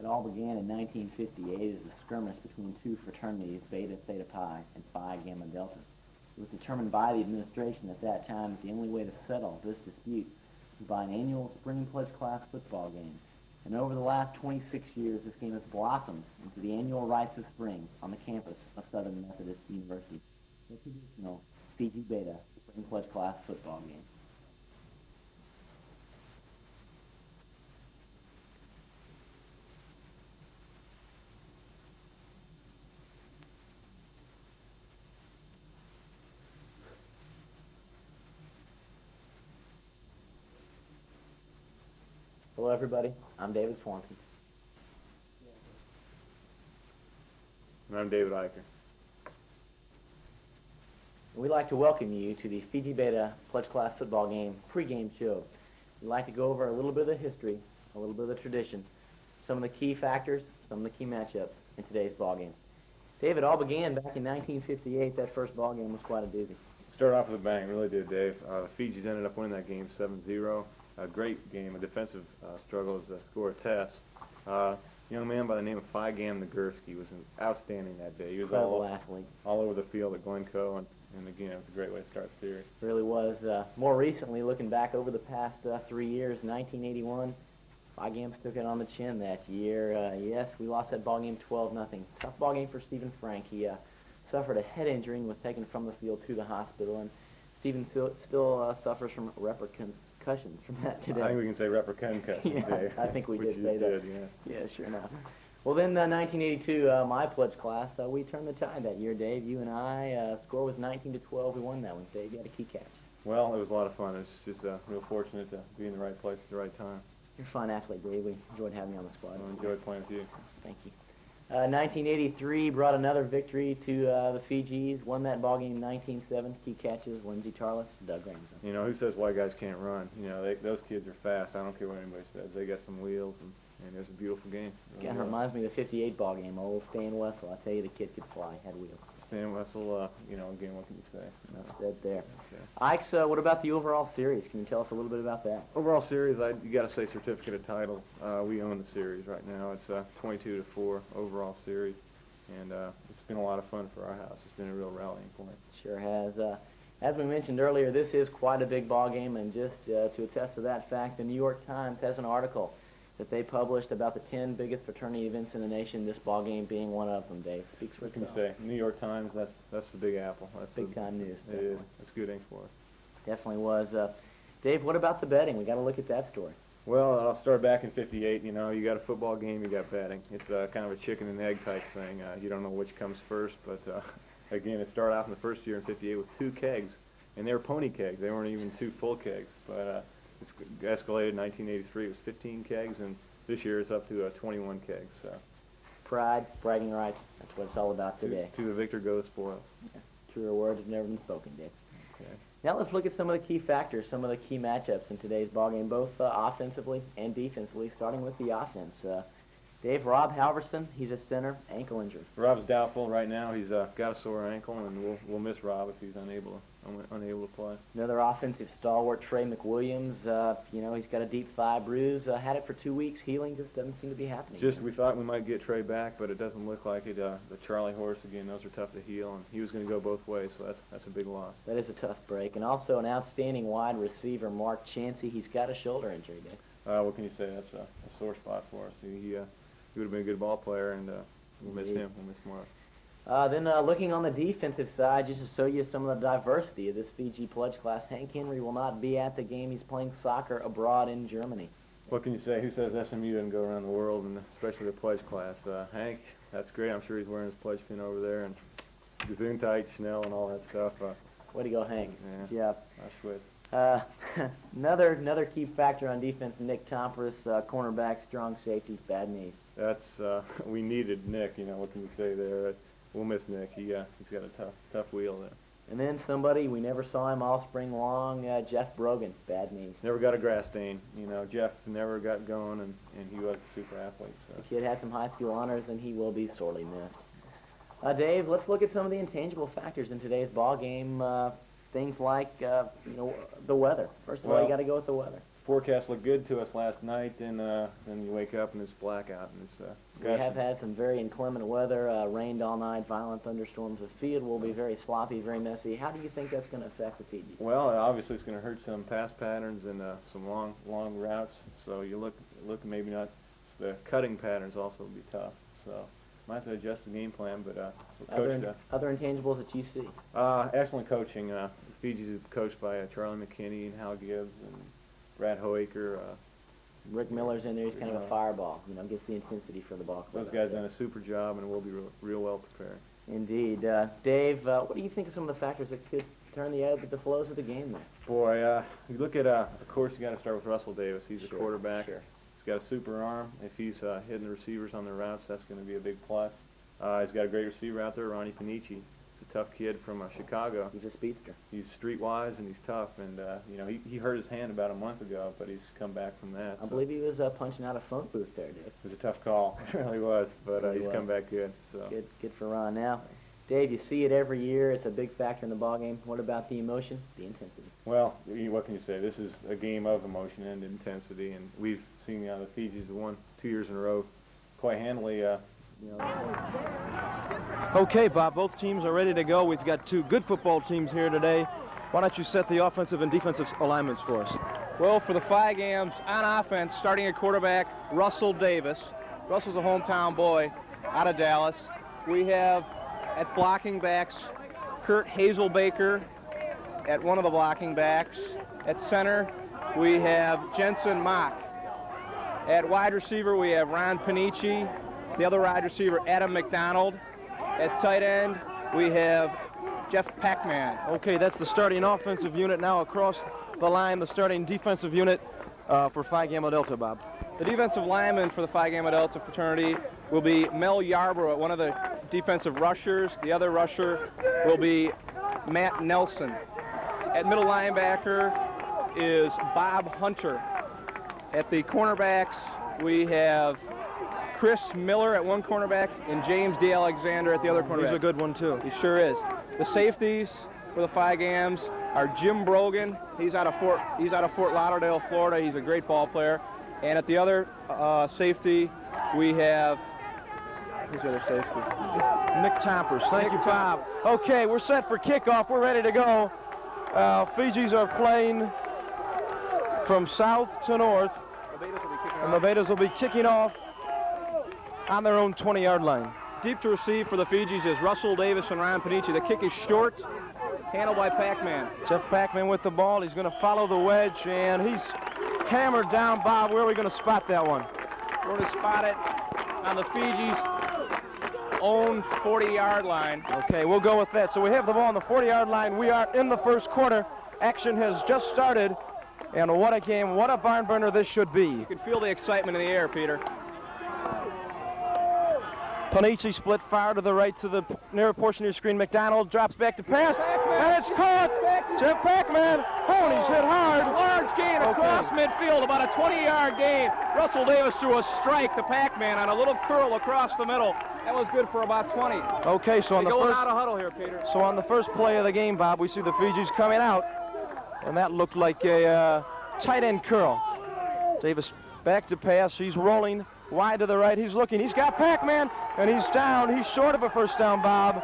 It all began in 1958 as a skirmish between two fraternities, Beta Theta Pi and Phi Gamma Delta. It was determined by the administration at that time that the only way to settle this dispute was by an annual spring pledge class football game. And over the last 26 years, this game has blossomed into the annual rites of spring on the campus of Southern Methodist University. The traditional Fiji Beta spring pledge class football game. Hello, everybody. I'm David Swanson. And I'm David Eicher. We'd like to welcome you to the Fiji Beta Pledge Class football game pregame show. We'd like to go over a little bit of the history, a little bit of the tradition, some of the key factors, some of the key matchups in today's ball game. David, all began back in 1958. That first ball game was quite a doozy. Started off with a bang, really did, Dave. The Fiji's ended up winning that game 7-0. A great game, a defensive struggle as a score a test. Young man by the name of Phi Gamma Delta was outstanding that day. He was all over the field at Glencoe, and again, it was a great way to start the series. It really was. More recently, looking back over the past 3 years, 1981, Phi Gamma took it on the chin that year. Yes, we lost that ball game 12-0. Tough ball game for Stephen Frank. He suffered a head injury and was taken from the field to the hospital, and Stephen still suffers from repercussions from that today. I think we can say repercussions today. I think we did say that. that. Yeah, sure enough. Well, then 1982, my pledge class, we turned the tide that year, Dave. You and I, score was 19-12. We won that one, Dave. You had a key catch. Well, it was a lot of fun. It's just real fortunate to be in the right place at the right time. You're a fine athlete, Dave. We enjoyed having you on the squad. I enjoyed playing with you. Thank you. 1983 brought another victory to the Fijis. Won that ball game 19-7. Key catches: Lindsey Tarlis, Doug Ramsey. You know, who says white guys can't run? You know, those kids are fast. I don't care what anybody says. They got some wheels, and it was a beautiful game. Kind of reminds me of the '58 ball game. Old Stan Wessel. I tell you, the kid could fly. Had wheels. Stan Wessel, you know, again, what can you say? That's dead there. Okay. Ike, what about the overall series? Can you tell us a little bit about that? Overall series, you got to say certificate of title. We own the series right now. It's 22-4 overall series, and it's been a lot of fun for our house. It's been a real rallying point. Sure has. As we mentioned earlier, this is quite a big ball game, and just to attest to that fact, the New York Times has an article that they published about the 10 biggest fraternity events in the nation, this ball game being one of them, Dave. Speaks for itself. What can you say? New York Times, that's the Big Apple. That's big-time news. It is. It's good ink for us. Definitely was. Dave, what about the betting? We got to look at that story. Well, I'll start back in '58. You know, you got a football game, you got betting. It's kind of a chicken and egg type thing. You don't know which comes first, but again, it started out in the first year in '58 with 2 kegs, and they were pony kegs. They weren't even 2 full kegs, but it's escalated in 1983. It was 15 kegs, and this year it's up to 21 kegs. So. Pride, bragging rights, that's what it's all about today. To the victor go the spoils. Yeah. Truer words have never been spoken, Dave. Okay. Now let's look at some of the key factors, some of the key matchups in today's ballgame, both offensively and defensively, starting with the offense. Dave, Rob Halverson, he's a center, ankle injury. Rob's doubtful right now. He's got a sore ankle, and we'll miss Rob if he's unable to play. Another offensive stalwart, Trey McWilliams. You know, he's got a deep thigh bruise. Had it for 2 weeks. Healing just doesn't seem to be happening. We thought we might get Trey back, but it doesn't look like it. The Charlie horse, again, those are tough to heal, and he was going to go both ways, so that's a big loss. That is a tough break. And also an outstanding wide receiver, Mark Chansey. He's got a shoulder injury, Dave. What can you say? That's a sore spot for us. He would have been a good ball player, and we'll miss him. We'll miss Mark. Then looking on the defensive side, just to show you some of the diversity of this Fiji pledge class, Hank Henry will not be at the game. He's playing soccer abroad in Germany. What can you say? Who says SMU doesn't go around the world, and especially the pledge class? Hank, that's great. I'm sure he's wearing his pledge pin over there, and Gesundheit, Schnell, and all that stuff. Way to go, Hank. Yeah. I switch. Another key factor on defense, Nick Tompras, cornerback, strong safety, bad knees. That's we needed Nick. You know, what can you say there? We'll miss Nick. He's got a tough wheel there. And then somebody we never saw him all spring long, Jeff Brogan, bad knees. Never got a grass stain. You know, Jeff never got going, and he was a super athlete. So. The kid had some high school honors, and he will be sorely missed. Dave, let's look at some of the intangible factors in today's ball game. Things like, you know, the weather. First of all, you got to go with the weather. forecast looked good to us last night, and then you wake up and it's blackout. And We have had some very inclement weather, rained all night, violent thunderstorms. The field will be very sloppy, very messy. How do you think that's going to affect the Fiji? Well, obviously it's going to hurt some pass patterns and some long routes. So you look maybe not. The cutting patterns also will be tough. So might have to adjust the game plan, but other intangibles that you see? Excellent coaching. Fiji's coached by Charlie McKinney and Hal Gibbs and Brad Hoaker. Rick Miller's in there. He's kind of a fireball. You know, gets the intensity for the ball club. Those guys done a super job and will be real well prepared. Indeed. Dave, what do you think of some of the factors that could turn the flows of the game there? Boy, you look at, of course, you got to start with Russell Davis. He's a quarterback. Sure. He's got a super arm. If he's hitting the receivers on their routes, that's going to be a big plus. He's got a great receiver out there, Ronnie Panici. He's a tough kid from Chicago. He's a speedster. He's streetwise and he's tough. And you know, he hurt his hand about a month ago, but he's come back from that. I believe he was punching out a phone booth there, Dave. It was a tough call. It really was, but he's come back good. So good for Ron. Now, Dave, you see it every year. It's a big factor in the ball game. What about the emotion, the intensity? Well, what can you say? This is a game of emotion and intensity, and we've seen the Fijis won 2 years in a row quite handily. Okay, Bob, both teams are ready to go. We've got two good football teams here today. Why don't you set the offensive and defensive alignments for us? Well, for the Phi Gams, on offense, starting at quarterback, Russell Davis. Russell's a hometown boy out of Dallas. We have at blocking backs, Kurt Hazelbaker at one of the blocking backs. At center, we have Jensen Mock. At wide receiver, we have Ron Panici. The other wide receiver, Adam McDonald. At tight end, we have Jeff Packman. Okay, that's the starting offensive unit. Now across the line, the starting defensive unit for Phi Gamma Delta, Bob. The defensive lineman for the Phi Gamma Delta fraternity will be Mel Yarbrough, one of the defensive rushers. The other rusher will be Matt Nelson. At middle linebacker is Bob Hunter. At the cornerbacks, we have Chris Miller at one cornerback and James D. Alexander at the other cornerback. He's a good one, too. He sure is. The safeties for the Phi Gams are Jim Brogan. He's out of Fort Lauderdale, Florida. He's a great ball player. And at the other safety, we have, who's the other safety? Nick Tompers. Thank you, Bob. Okay, we're set for kickoff. We're ready to go. Fijis are playing from south to north, and the Betas will be kicking off on their own 20-yard line. Deep to receive for the Fijis is Russell Davis and Ryan Panici. The kick is short, handled by Pac-Man. Jeff Pac-Man with the ball. He's going to follow the wedge, and he's hammered down. Bob, where are we going to spot that one? We're going to spot it on the Fijis' own 40-yard line. Okay, we'll go with that. So we have the ball on the 40-yard line. We are in the first quarter. Action has just started, and what a game, what a barn burner this should be. You can feel the excitement in the air, Peter. Panici split far to the right to the near portion of your screen. McDonald drops back to pass, and it's caught. Jeff Pac-Man. Oh, and he's hit hard. Large gain across midfield, about a 20-yard gain. Russell Davis threw a strike to Pac-Man on a little curl across the middle. That was good for about 20. Okay, so on the going first out of huddle here, Peter. So on the first play of the game, Bob, we see the Fijis coming out, and that looked like a tight end curl. Davis back to pass. He's rolling wide to the right. He's looking. He's got Pac-Man, and he's down. He's short of a first down, Bob.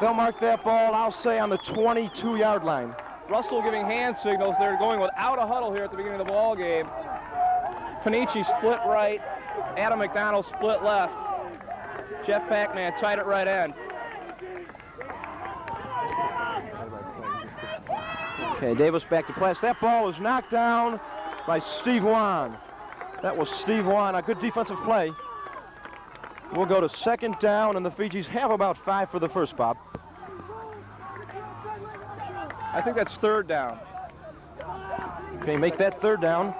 They'll mark that ball, I'll say, on the 22-yard line. Russell giving hand signals. They're going without a huddle here at the beginning of the ball game. Panici split right. Adam McDonald split left. Jeff Pac-Man tight at right end. Okay, Davis back to pass. That ball was knocked down by Steve Wan. That was Steve Wan, a good defensive play. We'll go to second down, and the Fijis have about 5 for the first, Bob. I think that's third down. Okay, make that third down,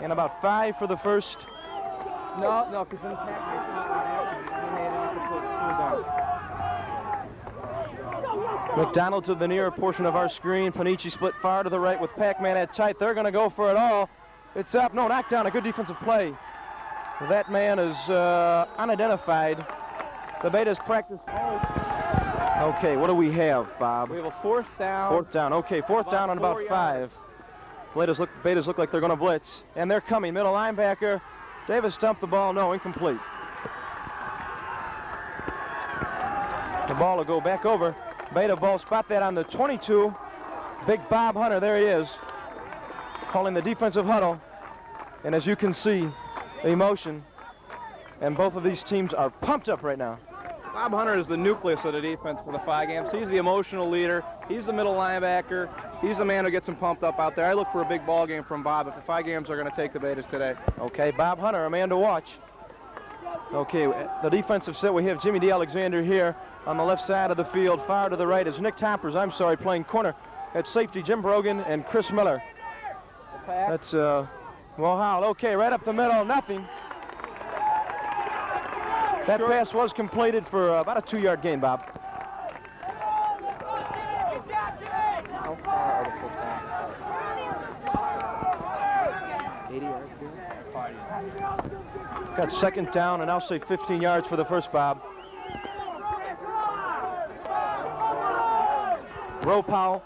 and about 5 for the first. No, because then McDonald to the near portion of our screen. Panici split far to the right with Pac-Man at tight. They're going to go for it all. It's up. No, knockdown. A good defensive play. That man is unidentified. The Betas practice. Okay, what do we have, Bob? We have a fourth down. Fourth down. Okay, fourth down on about 5. Betas look like they're going to blitz. And they're coming. Middle linebacker. Davis dumped the ball. No, incomplete. The ball will go back over. Beta ball, spot that on the 22. Big Bob Hunter, there he is, calling the defensive huddle. And as you can see, the emotion. And both of these teams are pumped up right now. Bob Hunter is the nucleus of the defense for the Phi Games. He's the emotional leader. He's the middle linebacker. He's the man who gets them pumped up out there. I look for a big ball game from Bob if the Phi Games are going to take the Betas today. Okay, Bob Hunter, a man to watch. Okay, the defensive set, we have Jimmy D. Alexander here on the left side of the field. Far to the right is Nick Toppers, playing corner. At safety, Jim Brogan and Chris Miller. That's, well, Howell. Okay, right up the middle, nothing. That pass was completed for about a 2-yard gain, Bob. How far are the football? 80 yards here? Got second down, and I'll say 15 yards for the first, Bob. Roe Powell.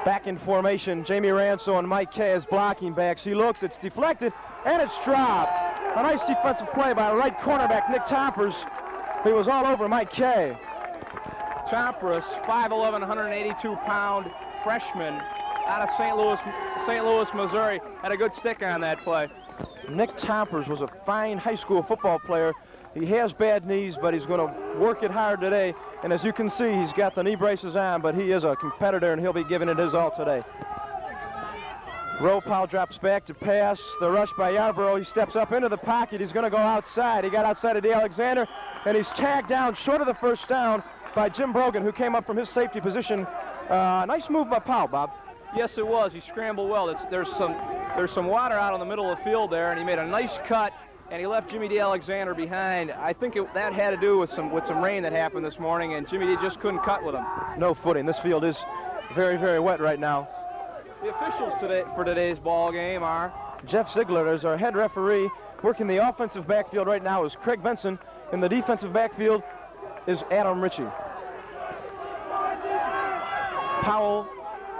Back in formation. Jamie Ranso and Mike Kay as blocking backs. He looks, it's deflected, and it's dropped. A nice defensive play by right cornerback Nick Toppers. He was all over Mike Kay. Toppers, 5'11", 182-pound freshman out of St. Louis, Missouri, had a good stick on that play. Nick Toppers was a fine high school football player. He has bad knees, but he's going to work it hard today. And as you can see, he's got the knee braces on, but he is a competitor, and he'll be giving it his all today. Roe Powell drops back to pass. The rush by Yarborough. He steps up into the pocket. He's going to go outside. He got outside of D. Alexander, and he's tagged down short of the first down by Jim Brogan, who came up from his safety position. Nice move by Powell, Bob. Yes, it was. He scrambled well. There's some water out in the middle of the field there, and he made a nice cut, and he left Jimmy D. Alexander behind. I think that had to do with some rain that happened this morning, and Jimmy D. just couldn't cut with him. No footing. This field is very, very wet right now. The officials for today's ball game are Jeff Ziegler is our head referee. Working the offensive backfield right now is Craig Benson. In the defensive backfield is Adam Ritchie. Powell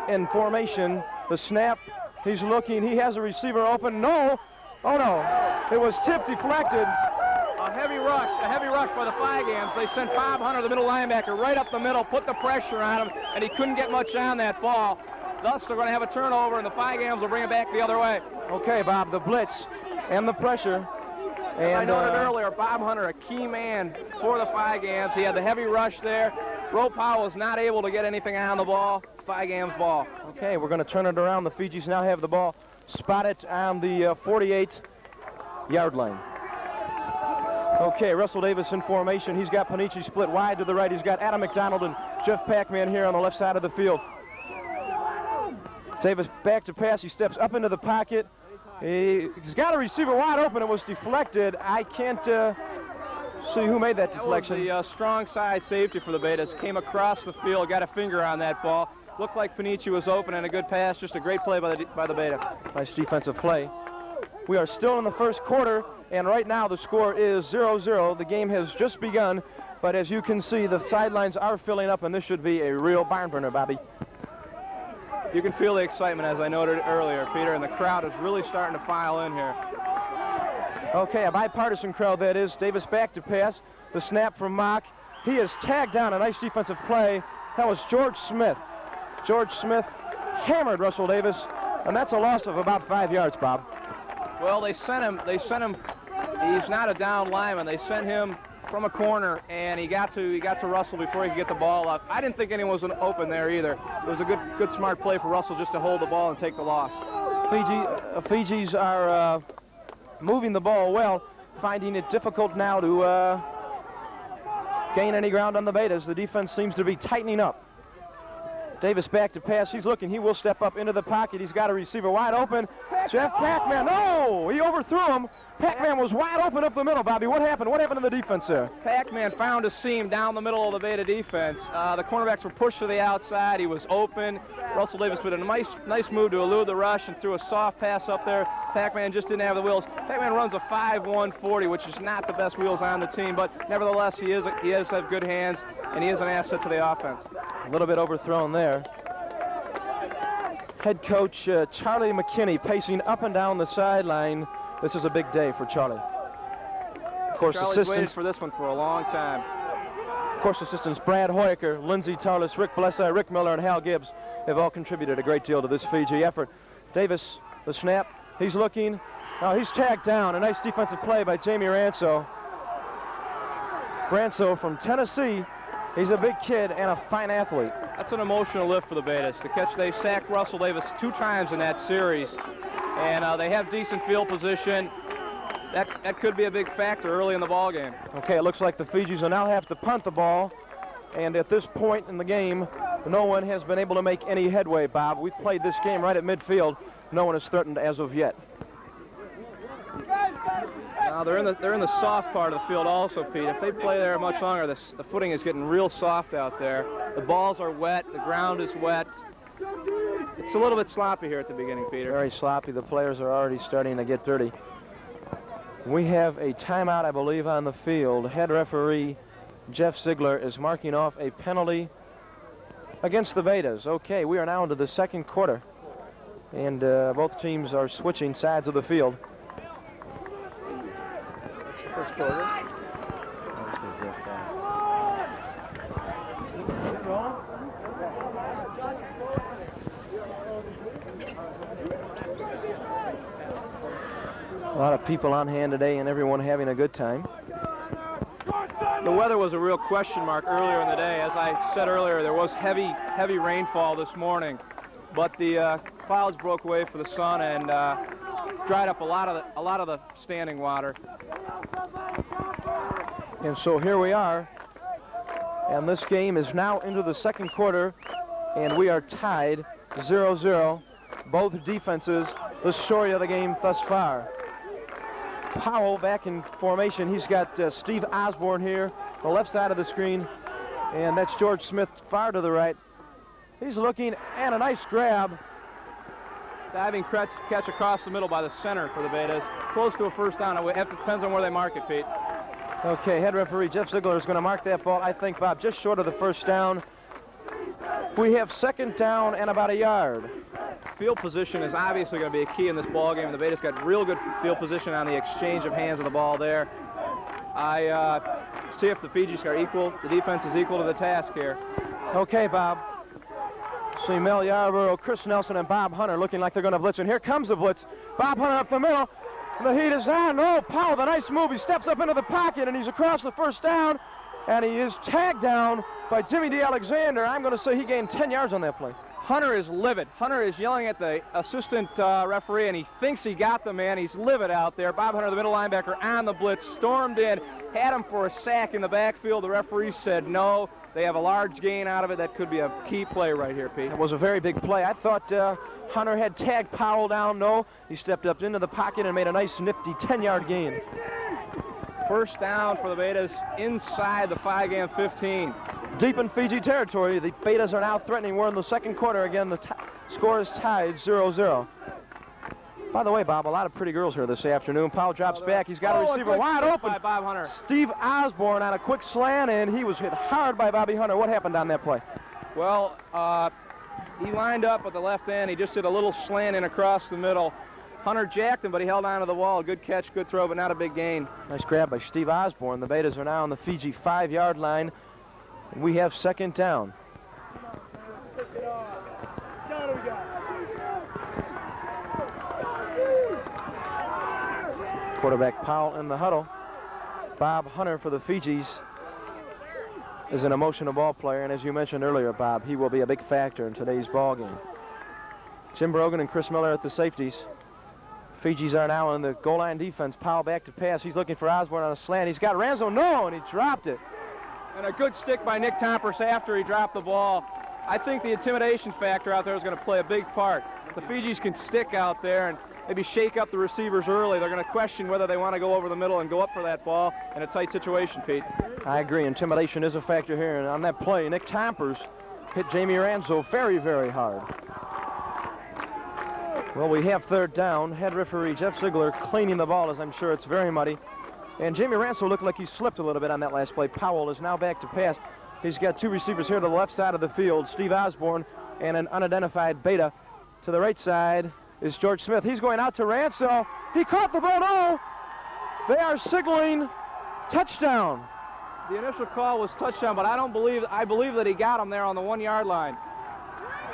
in formation. The snap. He's looking. He has a receiver open. No. Oh, no. It was tipped, deflected. A heavy rush by the Phi Games. They sent Bob Hunter, the middle linebacker, right up the middle, put the pressure on him, and he couldn't get much on that ball. Thus, they're going to have a turnover, and the Phi Games will bring it back the other way. Okay, Bob, the blitz and the pressure. And I noted earlier, Bob Hunter, a key man for the Phi Games. He had the heavy rush there. Roe Powell was not able to get anything on the ball. Phi Games ball. Okay, we're going to turn it around. The Fijis now have the ball spotted on the 48-yard line. Okay, Russell Davis in formation. He's got Panici split wide to the right. He's got Adam McDonald and Jeff Pac-Man here on the left side of the field. Davis back to pass. He steps up into the pocket. He's got a receiver wide open. It was deflected. I can't see who made that deflection. That was the strong side safety for the Betas. Came across the field, got a finger on that ball. Looked like Panici was open, and a good pass. Just a great play by the Beta. Nice defensive play. We are still in the first quarter, and right now the score is 0-0. The game has just begun, but as you can see, the sidelines are filling up, and this should be a real barn burner, Bobby. You can feel the excitement, as I noted earlier, Peter, and the crowd is really starting to file in here. Okay, a bipartisan crowd that is. Davis back to pass. The snap from Mock. He is tagged down. A nice defensive play. That was George Smith. George Smith hammered Russell Davis, and that's a loss of about 5 yards, Bob. Well, they sent him. He's not a down lineman. They sent him from a corner, and he got to Russell before he could get the ball up. I didn't think anyone was open there either. It was a good smart play for Russell just to hold the ball and take the loss. Fijis are moving the ball well, finding it difficult now to gain any ground on the Betas. The defense seems to be tightening up. Davis back to pass. He's looking. He will step up into the pocket. He's got a receiver wide open. Jeff Pac-Man. No! He overthrew him. Pac-Man was wide open up the middle, Bobby. What happened? What happened to the defense there? Pac-Man found a seam down the middle of the Beta defense. The cornerbacks were pushed to the outside. He was open. Russell Davis put a nice move to elude the rush and threw a soft pass up there. Pac-Man just didn't have the wheels. Pac-Man runs a 5'1" 40, which is not the best wheels on the team, but nevertheless, he has had good hands, and he is an asset to the offense. A little bit overthrown there. head coach Charlie McKinney pacing up and down the sideline. This is a big day for Charlie. Of course, Charlie's waited for this one for a long time. Of course, assistants Brad Hoyeker, Lindsey Tarlis, Rick Blessa, Rick Miller, and Hal Gibbs have all contributed a great deal to this Fiji effort. Davis, the snap, he's looking. Oh, he's tagged down. A nice defensive play by Jamie Ranso. Ranso from Tennessee. He's a big kid and a fine athlete. That's an emotional lift for the Betas. The catch, they sacked Russell Davis 2 times in that series, and they have decent field position. That could be a big factor early in the ball game. Okay, it looks like the Fijis will now have to punt the ball, and at this point in the game, no one has been able to make any headway, Bob. We've played this game right at midfield. No one has threatened as of yet. Now they're in the soft part of the field also, Pete. If they play there much longer, the footing is getting real soft out there. The balls are wet. The ground is wet. It's a little bit sloppy here at the beginning, Peter. Very sloppy. The players are already starting to get dirty. We have a timeout, I believe, on the field. Head referee Jeff Ziegler is marking off a penalty against the Betas. Okay, we are now into the second quarter, and both teams are switching sides of the field. First quarter. A lot of people on hand today and everyone having a good time. The weather was a real question mark earlier in the day. As I said earlier, there was heavy rainfall this morning, but the clouds broke away for the sun and dried up a lot of the standing water. And so here we are, and this game is now into the second quarter, and we are tied 0-0. Both defenses, the story of the game thus far. Powell back in formation. He's got Steve Osborne here, the left side of the screen, and that's George Smith far to the right. He's looking, and a nice grab. Diving catch across the middle by the center for the Betas. Close to a first down. It depends on where they mark it, Pete. Okay, head referee Jeff Ziegler is going to mark that ball, I think, Bob, just short of the first down. We have second down and about a yard. Field position is obviously going to be a key in this ball game. The Betas got real good field position on the exchange of hands of the ball there. I see if the Fijis are equal. The defense is equal to the task here. Okay, Bob. See Mel Yarborough, Chris Nelson, and Bob Hunter looking like they're going to blitz. And here comes the blitz. Bob Hunter up the middle. The heat is on. Oh, Powell, the nice move. He steps up into the pocket, and he's across the first down. And he is tagged down by Jimmy D. Alexander. I'm going to say he gained 10 yards on that play. Hunter is livid. Hunter is yelling at the assistant referee, and he thinks he got the man. He's livid out there. Bob Hunter, the middle linebacker, on the blitz, stormed in, had him for a sack in the backfield. The referee said no. They have a large gain out of it. That could be a key play right here, Pete. It was a very big play. I thought Hunter had tagged Powell down. No, he stepped up into the pocket and made a nice, nifty 10-yard gain. First down for the Betas inside the 5-game 15. Deep in Fiji territory, the Betas are now threatening. We're in the second quarter. Again, the score is tied 0-0. By the way, Bob, a lot of pretty girls here this afternoon. Powell drops back. He's got a receiver wide open. By Bob Hunter. Steve Osborne on a quick slant, and he was hit hard by Bobby Hunter. What happened on that play? Well, he lined up at the left end. He just did a little slant in across the middle. Hunter jacked him, but he held on to the wall. Good catch, good throw, but not a big gain. Nice grab by Steve Osborne. The Betas are now on the Fiji 5-yard line. And we have second down. Quarterback Powell in the huddle. Bob Hunter for the Fijis is an emotional ball player, and as you mentioned earlier, Bob, he will be a big factor in today's ball game. Jim Brogan and Chris Miller at the safeties. Fijis are now in the goal line defense. Powell back to pass. He's looking for Osborne on a slant. He's got Ranzo. No, and he dropped it. And a good stick by Nick Tompers after he dropped the ball. I think the intimidation factor out there is going to play a big part. The Fijis can stick out there and maybe shake up the receivers early. They're going to question whether they want to go over the middle and go up for that ball in a tight situation, Pete. I agree. Intimidation is a factor here. And on that play, Nick Tompers hit Jamie Ranzo very, very hard. Well, we have third down. Head referee Jeff Ziegler cleaning the ball, as I'm sure it's very muddy. And Jamie Ranso looked like he slipped a little bit on that last play. Powell is now back to pass. He's got two receivers here to the left side of the field, Steve Osborne and an unidentified Beta, To the right side is George Smith. He's going out to Ransell. He caught the ball. No! They are signaling touchdown. The initial call was touchdown, but I believe that he got him there on the 1 yard line.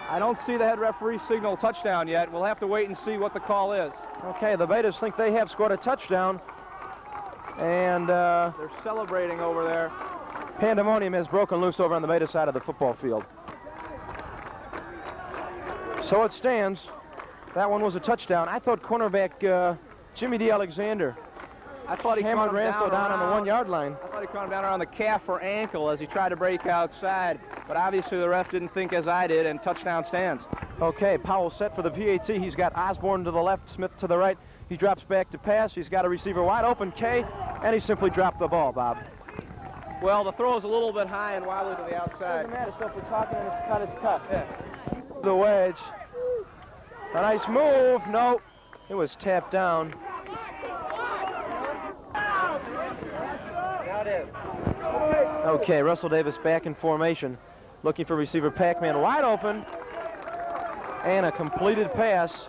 I don't see the head referee signal touchdown yet. We'll have to wait and see what the call is. Okay, the Betas think they have scored a touchdown. And they're celebrating over there. Pandemonium has broken loose over on the Beta side of the football field. So it stands. That one was a touchdown. I thought cornerback Jimmy D. Alexander I thought he hammered caught him Ransell down on the 1 yard line. I thought he caught him down around the calf or ankle as he tried to break outside. But obviously the ref didn't think as I did, and touchdown stands. Okay, Powell set for the PAT. He's got Osborne to the left, Smith to the right. He drops back to pass. He's got a receiver wide open, K, and he simply dropped the ball, Bob. Well, the throw is a little bit high and wobbly to the outside. Doesn't matter, so if we're talking and it's cut, it's cut. Yeah. The wedge. A nice move. No, it was tapped down. Okay, Russell Davis back in formation, looking for receiver Pac-Man wide open, and a completed pass.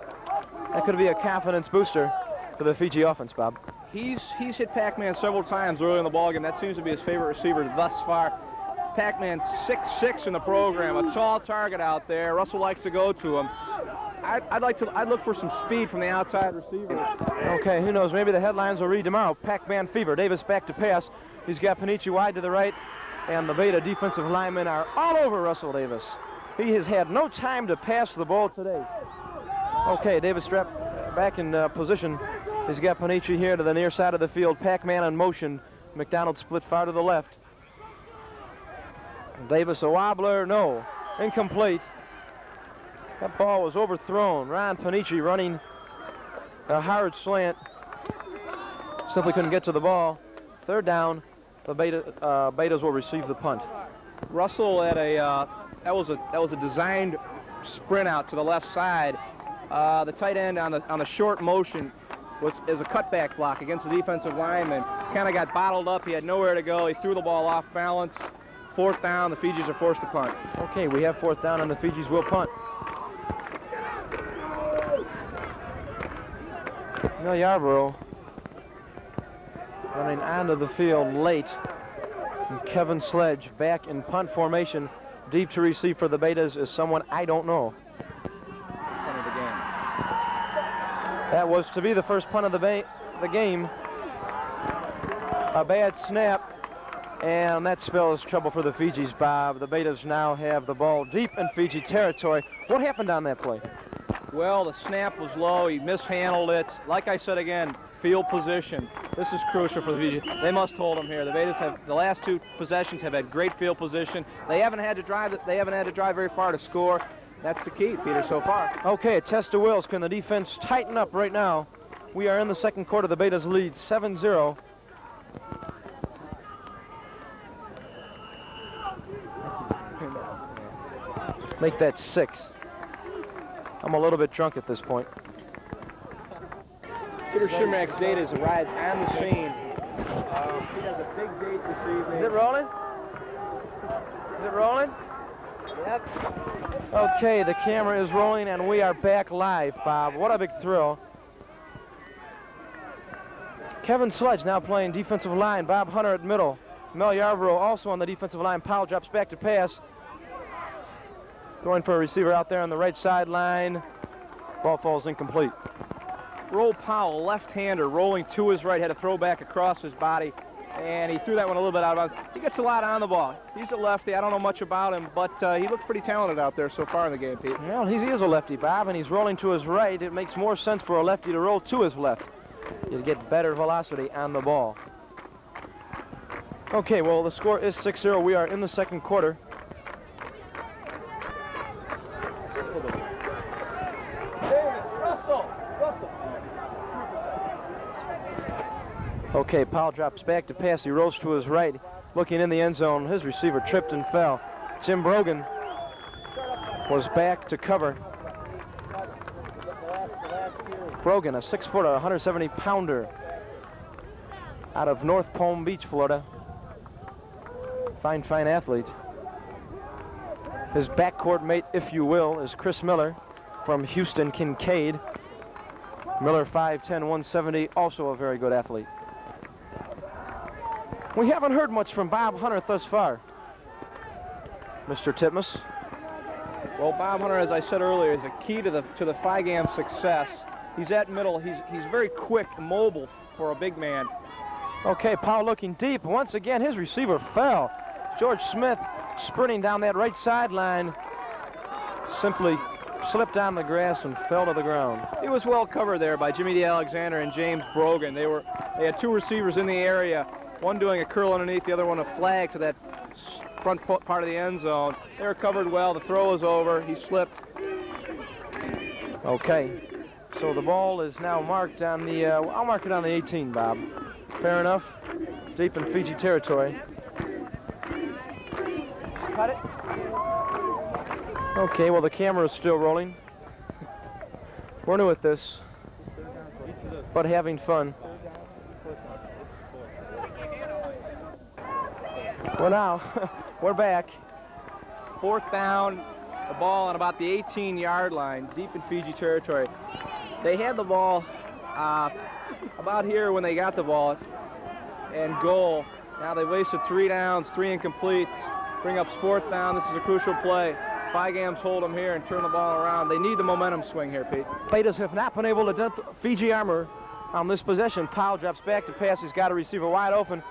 That could be a confidence booster for the Fiji offense, Bob. He's hit Pac-Man several times early in the ballgame. That seems to be his favorite receiver thus far. Pac-Man 6'6" in the program, a tall target out there. Russell likes to go to him. I'd look for some speed from the outside receiver. Okay, who knows? Maybe the headlines will read tomorrow. Pac-Man fever. Davis back to pass. He's got Panici wide to the right, and the Beta defensive linemen are all over Russell Davis. He has had no time to pass the ball today. Okay, Davis strapped back in position. He's got Panici here to the near side of the field. Pac-Man in motion. McDonald split far to the left. Davis a wobbler. No. Incomplete. That ball was overthrown. Ron Panici running a hard slant. Simply couldn't get to the ball. Third down. The Betas will receive the punt. Russell at that was a designed sprint out to the left side. The tight end on the short motion is a cutback block against the defensive lineman. Kind of got bottled up. He had nowhere to go. He threw the ball off balance. Fourth down. The Fijis are forced to punt. Okay, we have fourth down, and the Fijis will punt. Mel Yarborough running onto the field late. And Kevin Sledge back in punt formation. Deep to receive for the Betas is someone I don't know. Punt of the game. That was to be the first punt of the game. A bad snap, and that spells trouble for the Fijis, Bob. The Betas now have the ball deep in Fiji territory. What happened on that play? Well, the snap was low. He mishandled it. Like I said again, field position. This is crucial for the Fiji. They must hold them here. The Betas have the last two possessions have had great field position. They haven't had to drive. They haven't had to drive very far to score. That's the key, Peter, so far. Okay, a test of wills. Can the defense tighten up right now? We are in the second quarter. The Betas lead 7-0. Make that 6. I'm a little bit drunk at this point. Peter Schumack's date has arrived on the scene. He has a big date this evening. Is it rolling? Is it rolling? Yep. Okay, the camera is rolling, and we are back live, Bob. What a big thrill. Kevin Sledge now playing defensive line. Bob Hunter at middle. Mel Yarborough also on the defensive line. Powell drops back to pass. Going for a receiver out there on the right sideline. Ball falls incomplete. Roll Powell, left-hander, rolling to his right, had a throwback across his body, and he threw that one a little bit out of bounds. He gets a lot on the ball. He's a lefty. I don't know much about him, but he looks pretty talented out there so far in the game, Pete. Well, he is a lefty, Bob, and he's rolling to his right. It makes more sense for a lefty to roll to his left. You get better velocity on the ball. Okay, well, the score is 6-0. We are in the second quarter. Okay, Powell drops back to pass. He rolls to his right, looking in the end zone. His receiver tripped and fell. Jim Brogan was back to cover. Brogan, a 6-footer, 170-pounder out of North Palm Beach, Florida. Fine athlete. His backcourt mate, if you will, is Chris Miller. from Houston, Kincaid. Miller, 5'10", 170, also a very good athlete. We haven't heard much from Bob Hunter thus far. Mr. Titmus. Well, Bob Hunter, as I said earlier, is a key to the Phi Gam success. He's at middle. He's very quick, mobile for a big man. Okay, Powell looking deep. Once again, his receiver fell. George Smith sprinting down that right sideline, simply slipped on the grass and fell to the ground. He was well covered there by Jimmy D. Alexander and James Brogan. They had two receivers in the area, one doing a curl underneath, the other one a flag to that front part of the end zone. They were covered well. The throw was over. He slipped. Okay, so the ball is now marked on the, I'll mark it on the 18, Bob. Fair enough. Deep in Fiji territory. Cut it. Okay, well, the camera is still rolling. We're new at this, but having fun. Well, now, we're back. Fourth down, the ball on about the 18-yard line, deep in Fiji territory. They had the ball about here when they got the ball, and goal. Now they wasted 3 downs, 3 incompletes. Bring up 4th down. This is a crucial play. Phi Gams hold them here and turn the ball around. They need the momentum swing here, Pete. Betas have not been able to dent Fiji armor on this possession. Powell drops back to pass. He's got a receiver wide open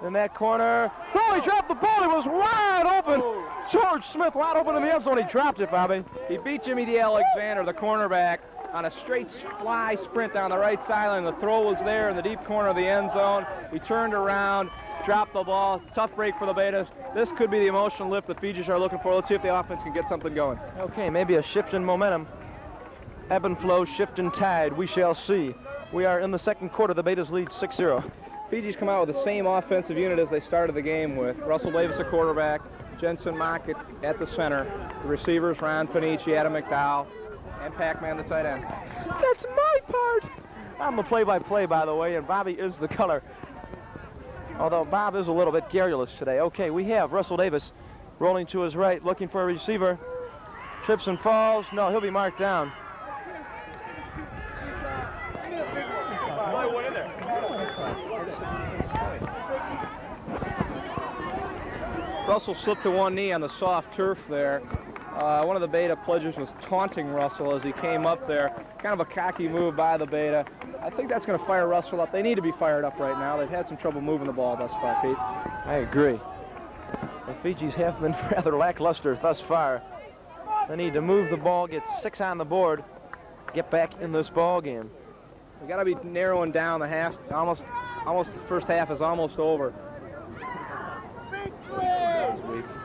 in that corner. No, he dropped the ball. It was wide open. Oh. George Smith wide open in the end zone. He dropped it, Bobby. He beat Jimmy D. Alexander, the cornerback, on a straight fly sprint down the right sideline. The throw was there in the deep corner of the end zone. He turned around, dropped the ball. Tough break for the Betas. This could be the emotional lift the Fijis are looking for. Let's see if the offense can get something going. Okay, maybe a shift in momentum. Ebb and flow, shift in tide. We shall see. We are in the second quarter. The Betas lead 6-0. Fiji's come out with the same offensive unit as they started the game with. Russell Davis, a quarterback. Jensen Mock at the center. The receivers, Ron Panici, Adam McDowell, and Pac-Man, the tight end. That's my part. I'm the play-by-play, by the way, and Bobby is the color. Although Bob is a little bit garrulous today. Okay, we have Russell Davis rolling to his right, looking for a receiver. Trips and falls. No, he'll be marked down. Russell slipped to one knee on the soft turf there. One of the Beta pledgers was taunting Russell as he came up there. Kind of a cocky move by the Beta. I think that's going to fire Russell up. They need to be fired up right now. They've had some trouble moving the ball thus far, Pete. I agree. The Fijis have been rather lackluster thus far. They need to move the ball, get 6 on the board, get back in this ball game. We got to be narrowing down the half. Almost the first half is almost over.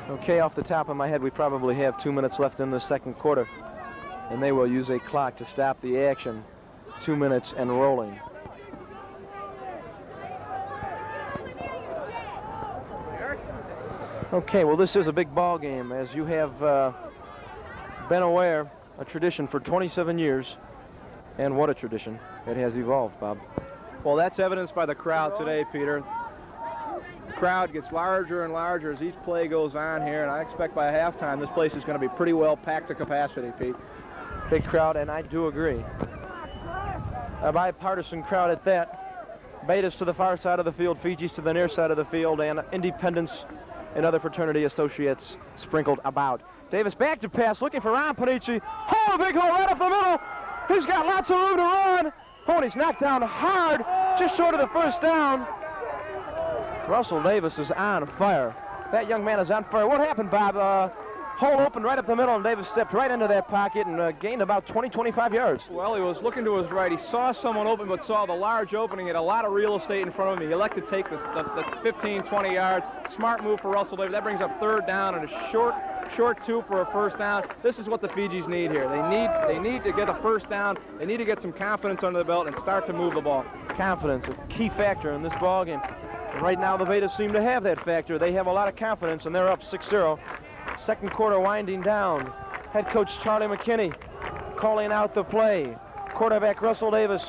Okay, off the top of my head, we probably have 2 minutes left in the second quarter, and they will use a clock to stop the action. 2 minutes and rolling. Okay, well, this is a big ball game, as you have been aware, a tradition for 27 years, and what a tradition it has evolved, Bob. Well, that's evidenced by the crowd today, Peter. The crowd gets larger and larger as each play goes on here, and I expect by halftime this place is going to be pretty well packed to capacity, Pete. Big crowd, and I do agree. A bipartisan crowd at that. Betas to the far side of the field, Fijis to the near side of the field, and Independents and other fraternity associates sprinkled about. Davis back to pass, looking for Ron Panici. Oh, a big hole right up the middle. He's got lots of room to run. Oh, and he's knocked down hard, just short of the first down. Russell Davis is on fire. That young man is on fire. What happened, Bob? Hole opened right up the middle, and Davis stepped right into that pocket and gained about 20, 25 yards. Well, he was looking to his right. He saw someone open, but saw the large opening. He had a lot of real estate in front of him. He elected to take the 15, 20 yards. Smart move for Russell Davis. That brings up 3rd down and a short 2 for a first down. This is what the Fijis need here. They need to get a first down. They need to get some confidence under the belt and start to move the ball. Confidence, a key factor in this ball game. And right now, the Betas seem to have that factor. They have a lot of confidence, and they're up 6-0. Second quarter winding down. Head coach Charlie McKinney calling out the play. Quarterback Russell Davis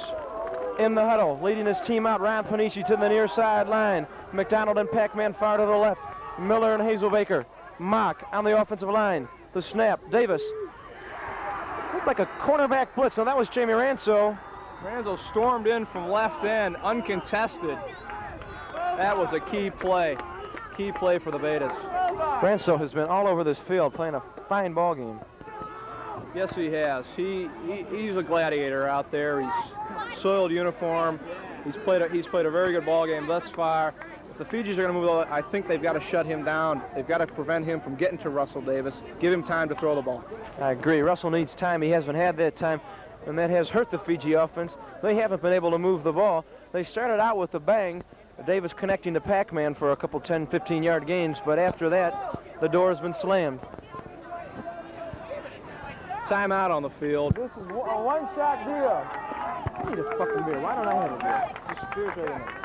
in the huddle, leading his team out. Ron Panici to the near sideline. McDonald and Pac-Man far to the left. Miller and Hazelbaker. Mock on the offensive line. The snap. Davis. like a cornerback blitz. Now that was Jamie Ranso. Ranzo stormed in from left end, uncontested. That was a key play for the Betas. Ranso has been all over this field playing a fine ball game. Yes, he has. He's a gladiator out there. He's soiled uniform. He's played a very good ball game thus far. If the Fijis are going to move, I think they've got to shut him down. They've got to prevent him from getting to Russell Davis. Give him time to throw the ball. I agree. Russell needs time. He hasn't had that time, and that has hurt the Fiji offense. They haven't been able to move the ball. They started out with a bang, Davis connecting to Pac-Man for a couple 10, 15-yard gains, but after that, the door has been slammed. Timeout on the field. This is a one-shot deal. I need a fucking beer. Why don't I have a beer? Just beer's right in there.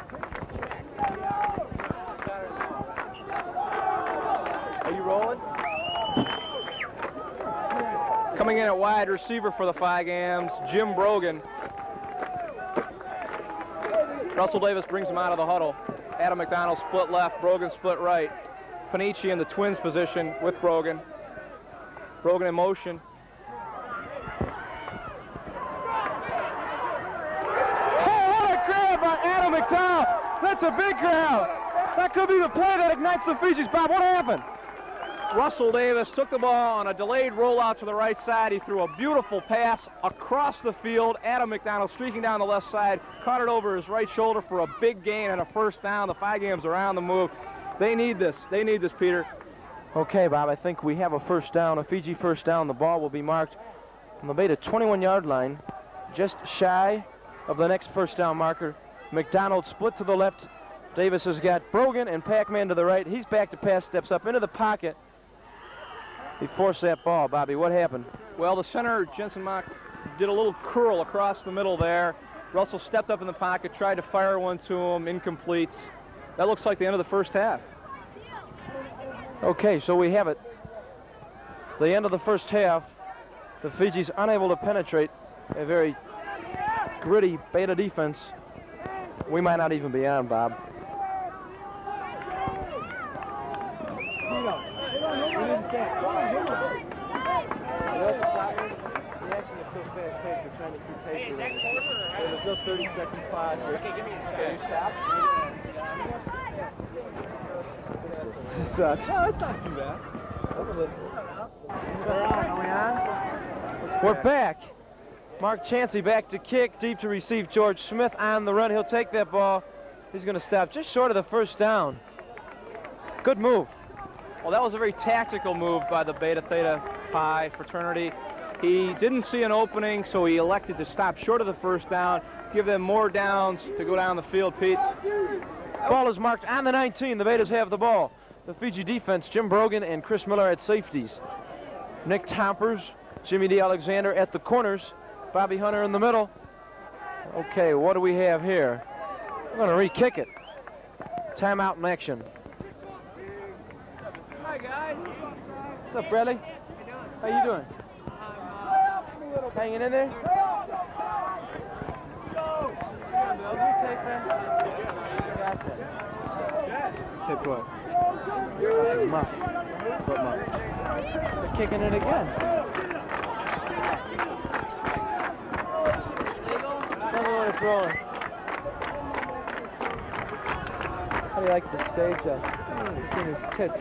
Are you rolling? Coming in at wide receiver for the Phi Gams, Jim Brogan. Russell Davis brings him out of the huddle. Adam McDonald split left, Brogan split right. Panici in the twins position with Brogan. Brogan in motion. Adam McDowell. That's a big crowd. That could be the play that ignites the Fijis. Bob, what happened? Russell Davis took the ball on a delayed rollout to the right side. He threw a beautiful pass across the field. Adam McDonald streaking down the left side, caught it over his right shoulder for a big gain and a first down. The Phi Gams are on the move. They need this. They need this, Peter. Okay, Bob, I think we have a first down, a Fiji first down. The ball will be marked on the Beta 21-yard line, just shy of the next first down marker. McDonald split to the left. Davis has got Brogan and Pac-Man to the right. He's back to pass, steps up into the pocket. He forced that ball, Bobby. What happened? Well, the center, Jensen Mock, did a little curl across the middle there. Russell stepped up in the pocket, tried to fire one to him, incomplete. That looks like the end of the first half. Okay, so we have it. The end of the first half. The Fiji's unable to penetrate a very gritty Beta defense. We might not even be on, Bob. There's no 30-second pause here. Can you stop? This sucks. No, it's not too bad. We're back. Mark Chansey back to kick, deep to receive George Smith on the run. He'll take that ball. He's going to stop just short of the first down. Good move. Well, that was a very tactical move by the Beta Theta Pi fraternity. He didn't see an opening, so he elected to stop short of the first down, give them more downs to go down the field, Pete. Ball is marked on the 19. The Betas have the ball. The Fiji defense, Jim Brogan and Chris Miller at safeties. Nick Tompers, Jimmy D. Alexander at the corners. Bobby Hunter in the middle. Okay, what do we have here? We're going to re-kick it. Timeout in action. Hi, guys. What's up, Bradley? How you doing? Hanging in there? Take what? Muff. What muff? They're kicking it again. Tell me when it's rolling. How do you like the stage up? It's in his tits.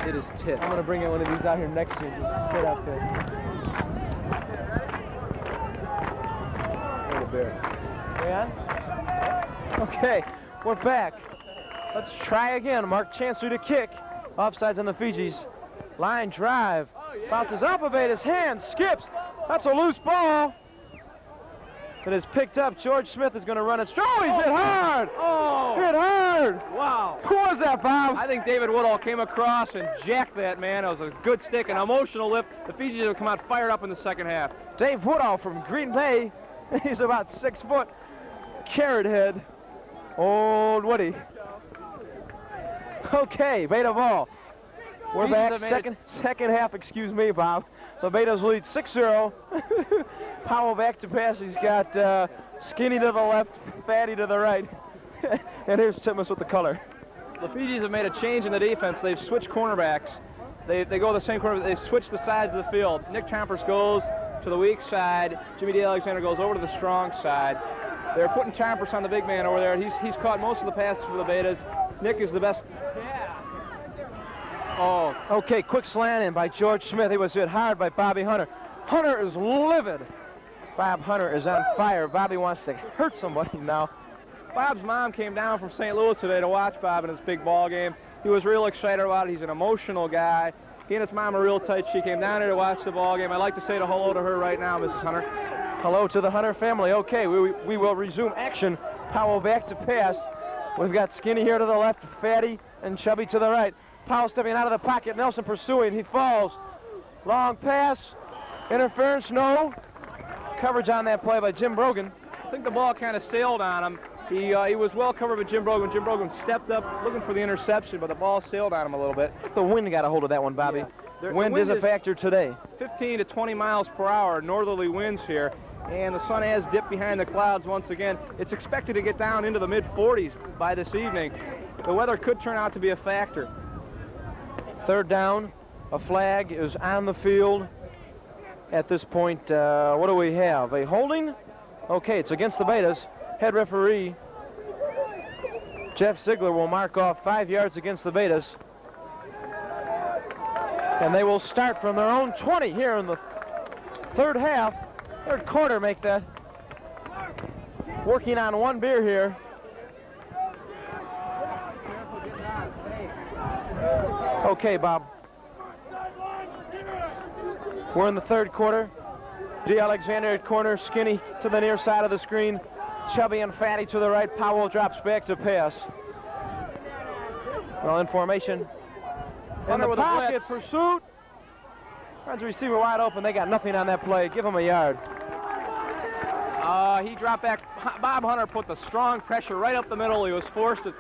It is tits. I'm gonna bring in one of these out here next year and just sit up there. Yeah? Okay, we're back. Let's try again. Mark Chansey to kick. Offsides on the Fijis. Line drive. Bounces off of Beta's hands. Skips. That's a loose ball. It is picked up. George Smith is going to run it. Oh, he's hit hard. Oh! Hit hard. Wow. Who was that, Bob? I think David Woodall came across and jacked that man. It was a good stick, an emotional lift. The Fijis have come out fired up in the second half. Dave Woodall from Green Bay. He's about 6 foot. Carrot head. Old Woody. Okay, Beta ball. We're back. Second half, excuse me, Bob. The Betas lead 6-0. Powell back to pass. He's got Skinny to the left, Fatty to the right. And here's Titmus with the color. The Fijis have made a change in the defense. They've switched cornerbacks. They go the same corner. They switch the sides of the field. Nick Tompers goes to the weak side. Jimmy D. Alexander goes over to the strong side. They're putting Chompers on the big man over there. He's caught most of the passes for the Betas. Nick is the best. Oh, okay, quick slant in by George Smith. He was hit hard by Bobby Hunter. Hunter is livid. Bob Hunter is on fire. Bobby wants to hurt somebody now. Bob's mom came down from St. Louis today to watch Bob in his big ball game. He was real excited about it. He's an emotional guy. He and his mom are real tight. She came down here to watch the ball game. I'd like to say hello to her right now, Mrs. Hunter. Hello to the Hunter family. Okay, we will resume action. Powell back to pass. We've got Skinny here to the left, Fatty and Chubby to the right. Powell stepping out of the pocket. Nelson pursuing. He falls. Long pass. Interference, no. Coverage on that play by Jim Brogan. I think the ball kind of sailed on him. He was well covered by Jim Brogan. Jim Brogan stepped up looking for the interception, but the ball sailed on him a little bit. The wind got a hold of that one, Bobby. Yeah. Wind is a factor today. 15 to 20 miles per hour, northerly winds here, and the sun has dipped behind the clouds once again. It's expected to get down into the mid-40s by this evening. The weather could turn out to be a factor. Third down, a flag is on the field. At this point, what do we have? A holding? Okay, it's against the Betas. Head referee Jeff Ziegler will mark off 5 yards against the Betas. And they will start from their own 20 here in the third quarter, make that. Working on one beer here. Okay, Bob. We're in the third quarter. D. Alexander at corner, Skinny to the near side of the screen. Chubby and Fatty to the right. Powell drops back to pass. Well, in formation. In the pocket, pursuit. Runs the receiver wide open. They got nothing on that play. Give him a yard. He dropped back. Bob Hunter put the strong pressure right up the middle. He was forced to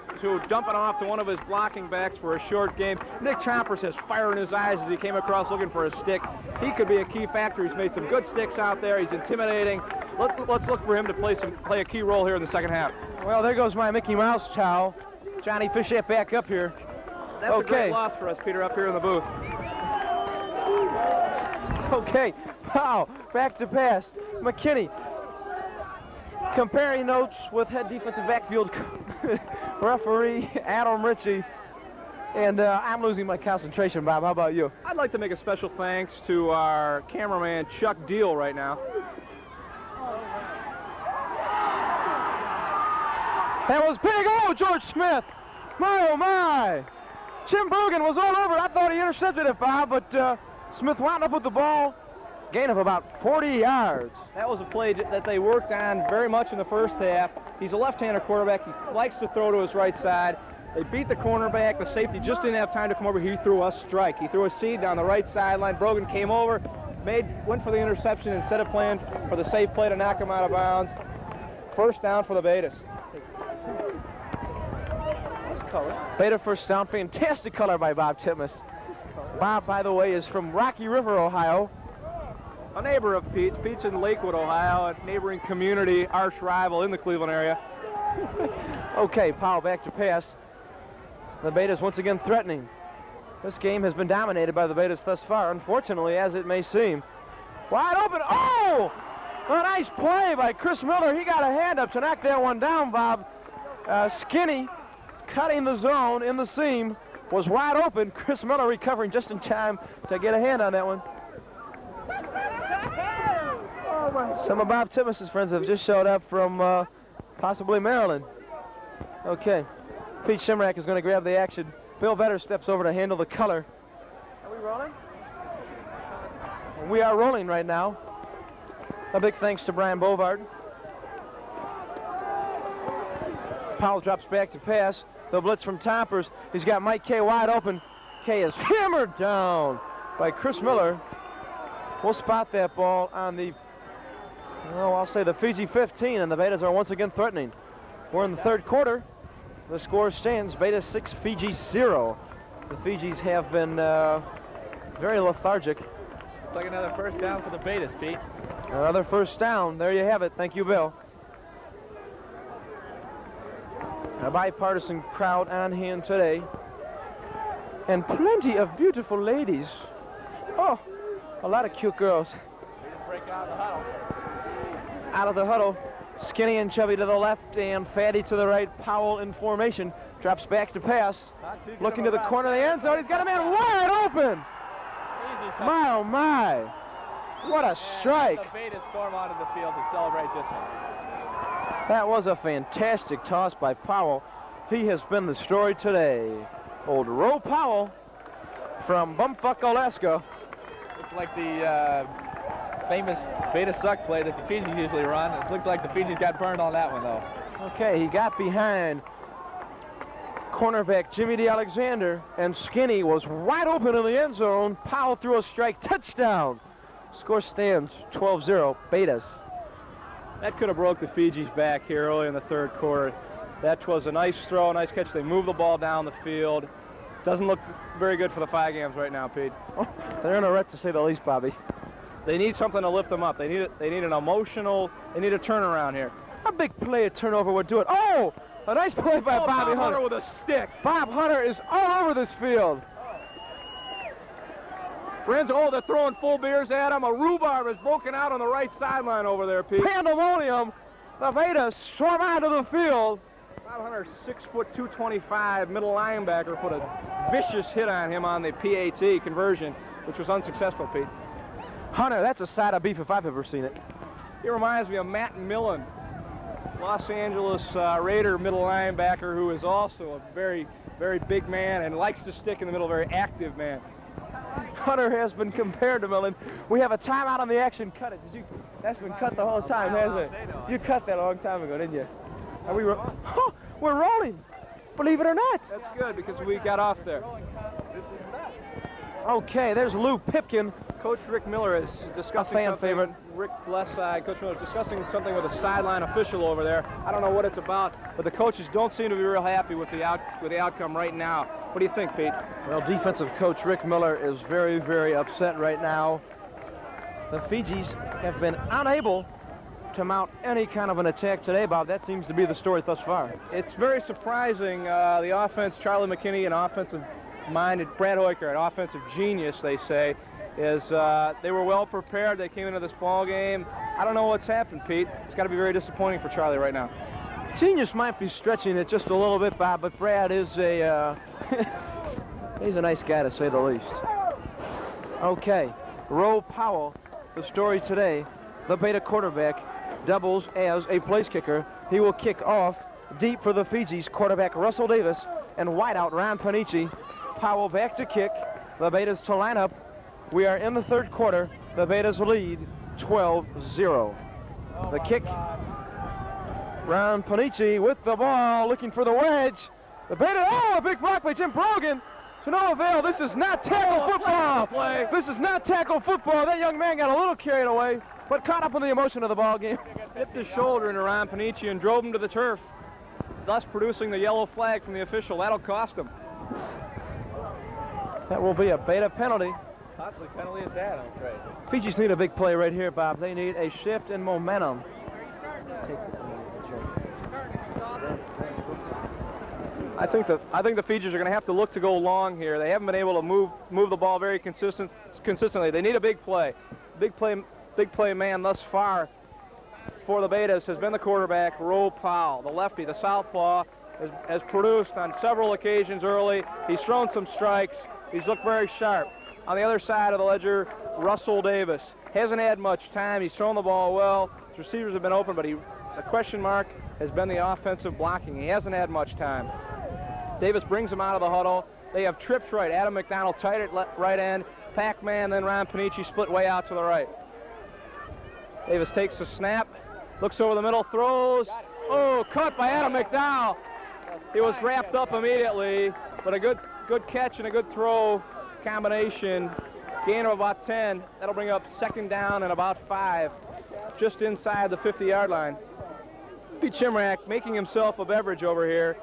dump it off to one of his blocking backs for a short game. Nick Chompers has fire in his eyes as he came across looking for a stick. He could be a key factor. He's made some good sticks out there. He's intimidating. Let's look for him to play a key role here in the second half. Well, there goes my Mickey Mouse chow. Johnny Fischette back up here. That's a great loss for us, Peter, up here in the booth. Okay, wow, back to pass. McKinney comparing notes with head defensive backfield referee Adam Ritchie. And I'm losing my concentration, Bob. How about you? I'd like to make a special thanks to our cameraman, Chuck Deal, right now. That was big. Oh, George Smith. My, oh, my. Jim Brogan was all over. I thought he intercepted it, Bob, but Smith wound up with the ball. Gain of about 40 yards. That was a play that they worked on very much in the first half. He's a left-hander quarterback. He likes to throw to his right side. They beat the cornerback. The safety just didn't have time to come over. He threw a strike. He threw a seed down the right sideline. Brogan came over, went for the interception instead of playing for the safe play to knock him out of bounds. First down for the Betas. Beta first down. Fantastic color by Bob Titmus. Bob, by the way, is from Rocky River, Ohio. A neighbor of Pete's. Pete's in Lakewood, Ohio, a neighboring community, arch rival in the Cleveland area. Okay, Powell back to pass. The Betas once again threatening. This game has been dominated by the Betas thus far, unfortunately, as it may seem. Wide open. Oh! A nice play by Chris Miller. He got a hand up to knock that one down, Bob. Skinny cutting the zone in the seam was wide open. Chris Miller recovering just in time to get a hand on that one. Some of Bob Titmus's friends have just showed up from possibly Maryland. Okay, Pete Shimrack is going to grab the action. Bill Vetter steps over to handle the color. Are we rolling? We are rolling right now. A big thanks to Brian Bovard. Powell drops back to pass. The blitz from Toppers. He's got Mike Kay wide open. Kay is hammered down by Chris Miller. We'll spot that ball on the, well, I'll say the Fiji 15, and the Betas are once again threatening. We're in the third quarter. The score stands Beta 6, Fiji 0. The Fijis have been very lethargic. It's like another first down for the Betas, Pete. Another first down. There you have it. Thank you, Bill. A bipartisan crowd on hand today. And plenty of beautiful ladies. Oh, a lot of cute girls. Out of the huddle, Skinny and Chubby to the left and Fatty to the right. Powell in formation, drops back to pass, looking to the corner of the end zone. He's got a man wide open. My, oh my. What a strike. The Beta storm onto the field to celebrate this one. That was a fantastic toss by Powell. He has been the story today. Old Roe Powell from Bumfuck, Alaska. Looks like the famous Beta suck play that the Fijis usually run. It looks like the Fijis got burned on that one, though. Okay, he got behind cornerback Jimmy DeAlexander, and Skinny was wide open in the end zone. Powell threw a strike, touchdown. Score stands 12-0, Betas. That could have broke the Fijis back here early in the third quarter. That was a nice throw, nice catch. They moved the ball down the field. Doesn't look very good for the Phi Gams right now, Pete. They're in a rut, to say the least, Bobby. They need something to lift them up. They need an emotional, they need a turnaround here. A big play, a turnover would do it. Oh, a nice play by Bobby Hunter. with a stick. Bob Hunter is all over this field. Renzo, they're throwing full beers at him. A rhubarb is broken out on the right sideline over there, Pete. Pandemonium. The Vedas swarm out of the field. Bob Hunter, 6', 225, middle linebacker, put a vicious hit on him on the PAT conversion, which was unsuccessful, Pete. Hunter, that's a side of beef if I've ever seen it. He reminds me of Matt Millen, Los Angeles Raider middle linebacker, who is also a very, very big man and likes to stick in the middle, very active man. Hunter has been compared to Millen. We have a timeout on the action. Cut it. That's been cut the whole time, hasn't it? You cut that a long time ago, didn't you? Are we we're rolling. Believe it or not. That's good because we got off there. Okay, there's Lou Pipkin. Coach Rick Miller is discussing A fan something. favorite. Rick left side. Coach Miller is discussing something with a sideline official over there. I don't know what it's about, but the coaches don't seem to be real happy with the outcome right now. What do you think, Pete? Well, defensive coach Rick Miller is very, very upset right now. The Fijis have been unable to mount any kind of an attack today, Bob. That seems to be the story thus far. It's very surprising. The offense, Charlie McKinney, an offensive-minded, Brad Hoyker, an offensive genius, they say, is they were well prepared. They came into this ball game. I don't know what's happened, Pete. It's got to be very disappointing for Charlie right now. Genius might be stretching it just a little bit, Bob, but Brad is a he's a nice guy, to say the least. Okay, Roe Powell, the story today, the Beta quarterback, doubles as a place kicker. He will kick off deep for the Fijis. Quarterback Russell Davis and wideout Ron Panici. Powell back to kick. The Betas to line up. We are in the third quarter. The Betas lead 12-0. The kick. Ron Panici with the ball, looking for the wedge. The Beta, a big block by Jim Brogan. To no avail. This is not tackle football. This is not tackle football. That young man got a little carried away, but caught up in the emotion of the ball game. Hit the shoulder into Ron Panici and drove him to the turf, thus producing the yellow flag from the official. That'll cost him. That will be a Beta penalty. Possibly penalty at that, I'm afraid. Fijis need a big play right here, Bob. They need a shift in momentum. I think the Fijis are going to have to look to go long here. They haven't been able to move the ball very consistently. They need a big play. Big play man thus far for the Betas has been the quarterback, Roe Powell. The lefty, the southpaw, has produced on several occasions early. He's thrown some strikes. He's looked very sharp. On the other side of the ledger, Russell Davis. Hasn't had much time. He's thrown the ball well. His receivers have been open, but the question mark has been the offensive blocking. He hasn't had much time. Davis brings him out of the huddle. They have trips right. Adam McDonald tight at right end. Pac-Man, then Ron Panici split way out to the right. Davis takes the snap, looks over the middle, throws. Oh, caught by Adam McDowell. He was wrapped up immediately, but a good catch and a good throw combination. Gain of about 10. That'll bring up second down and about 5, just inside the 50-yard line. Pete Chimrak making himself a beverage over here.